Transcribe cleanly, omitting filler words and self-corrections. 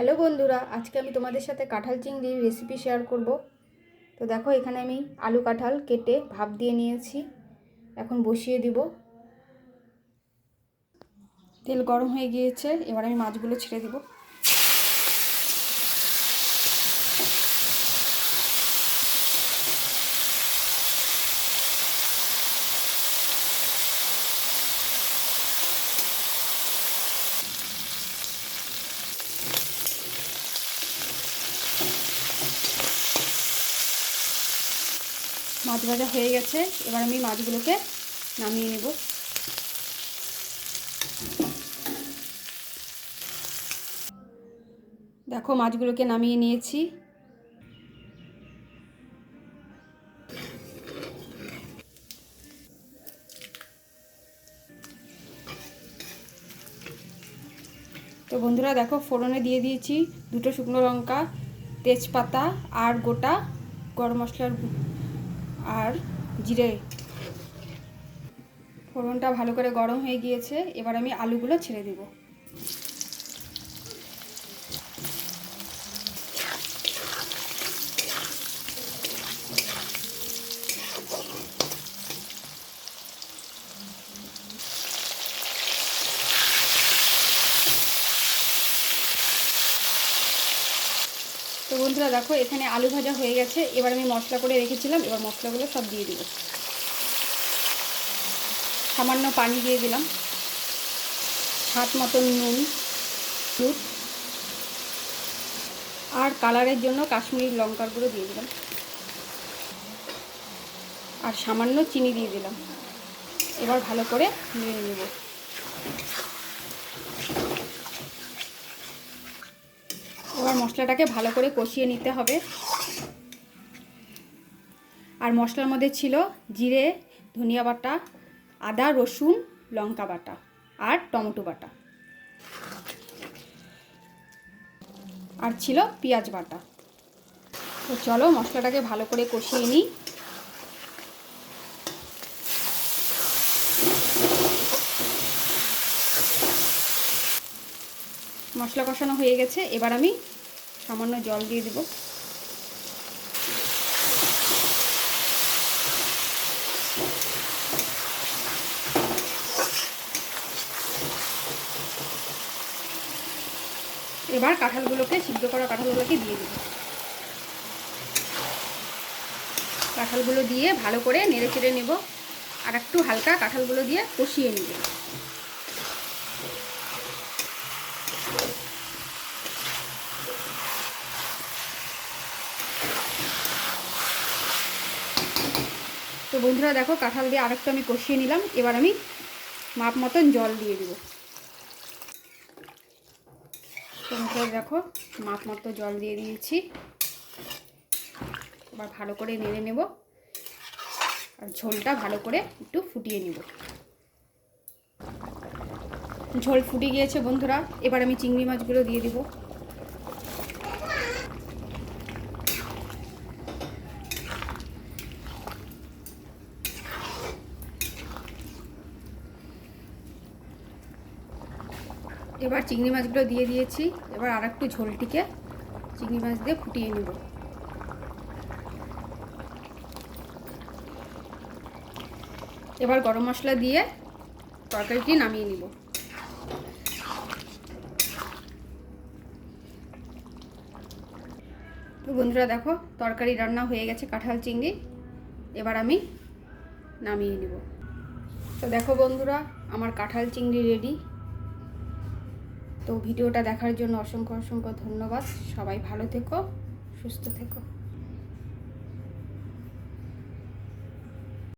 Hello বন্ধুরা, আজকে আমি তোমাদের সাথে কাঁঠাল চিংড়ির রেসিপি শেয়ার করব। তো দেখো, এখানে আমি আলু কাঁঠাল কেটে ভাপ দিয়ে নিয়েছি। এখন বসিয়ে দিব। তেল গরম হয়ে গিয়েছে, এবার আমি মাছগুলো ছেড়ে দিব। মাছ ভাজা হয়ে গেছে, এবার আমি মাছগুলোকে নামিয়ে নেব। দেখো, মাছগুলোকে নামিয়ে নিয়েছি। তো বন্ধুরা দেখো, ফোড়নে দিয়ে দিয়েছি 2টো শুকনো লঙ্কা, তেজপাতা আর গোটা গরম মশলার আর জিরে। ফোড়নটা ভালো করে গরম হয়ে গিয়েছে, এবার আমি আলুগুলো ছেড়ে দেব। তো বন্ধুরা দেখো, এখানে আলু ভাজা হয়ে গেছে। এবার আমি মশলা করে রেখেছিলাম, এবার মশলাগুলো সব দিয়ে দিব। সামান্য পানি দিয়ে দিলাম, স্বাদ মতন নুন, আর কালারের জন্য কাশ্মীরি লঙ্কার গুঁড়ো দিয়ে দিলাম, আর সামান্য চিনি দিয়ে দিলাম। এবার ভালো করে নেড়ে নেব। এবার মশলাটাকে ভালো করে কষিয়ে নিতে হবে। আর মশলার মধ্যে ছিল জিরে, ধনিয়া বাটা, আদা, রসুন, লঙ্কা বাটা আর টমেটো বাটা, আর ছিল পেঁয়াজ বাটা। তো চলো মশলাটাকে ভালো করে কষিয়ে নিই। মশলা কষানো হয়ে গেছে, এবার আমি সামান্য জল দিয়ে দেব। এবার কাঁঠালগুলোকে, সিদ্ধ করা কাঁঠালগুলোকে দিয়ে দেব। কাঁঠালগুলো দিয়ে ভালো করে নেড়ে চেড়ে নেব, আর একটু হালকা কাঁঠালগুলো দিয়ে কষিয়ে নেব। তো বন্ধুরা দেখো, কাঁঠাল দিয়ে আরেকটু আমি কষিয়ে নিলাম। এবার আমি মাপ মতন জল দিয়ে দেব। তো বন্ধুরা দেখো, মাপ মতো জল দিয়ে দিয়েছি। এবার ভালো করে নেড়ে নেব, আর ঝোলটা ভালো করে একটু ফুটিয়ে নেব। ঝোল ফুটে গিয়েছে বন্ধুরা, এবার আমি চিংড়ি মাছগুলো দিয়ে দেব। এবার চিংড়ি মাছগুলো দিয়ে দিয়েছি। এবার আর একটু ঝোলটিকে চিংড়ি মাছ দিয়ে ফুটিয়ে নেব। এবার গরম মশলা দিয়ে তরকারিটি নামিয়ে নিব। তো বন্ধুরা দেখো, তরকারি রান্না হয়ে গেছে কাঁঠাল চিংড়ি। এবার আমি নামিয়ে নেব। তো দেখো বন্ধুরা, আমার কাঁঠাল চিংড়ি রেডি। তো ভিডিওটা দেখার জন্য অসংখ্য অসংখ্য ধন্যবাদ। সবাই ভালো থেকো, সুস্থ থেকো।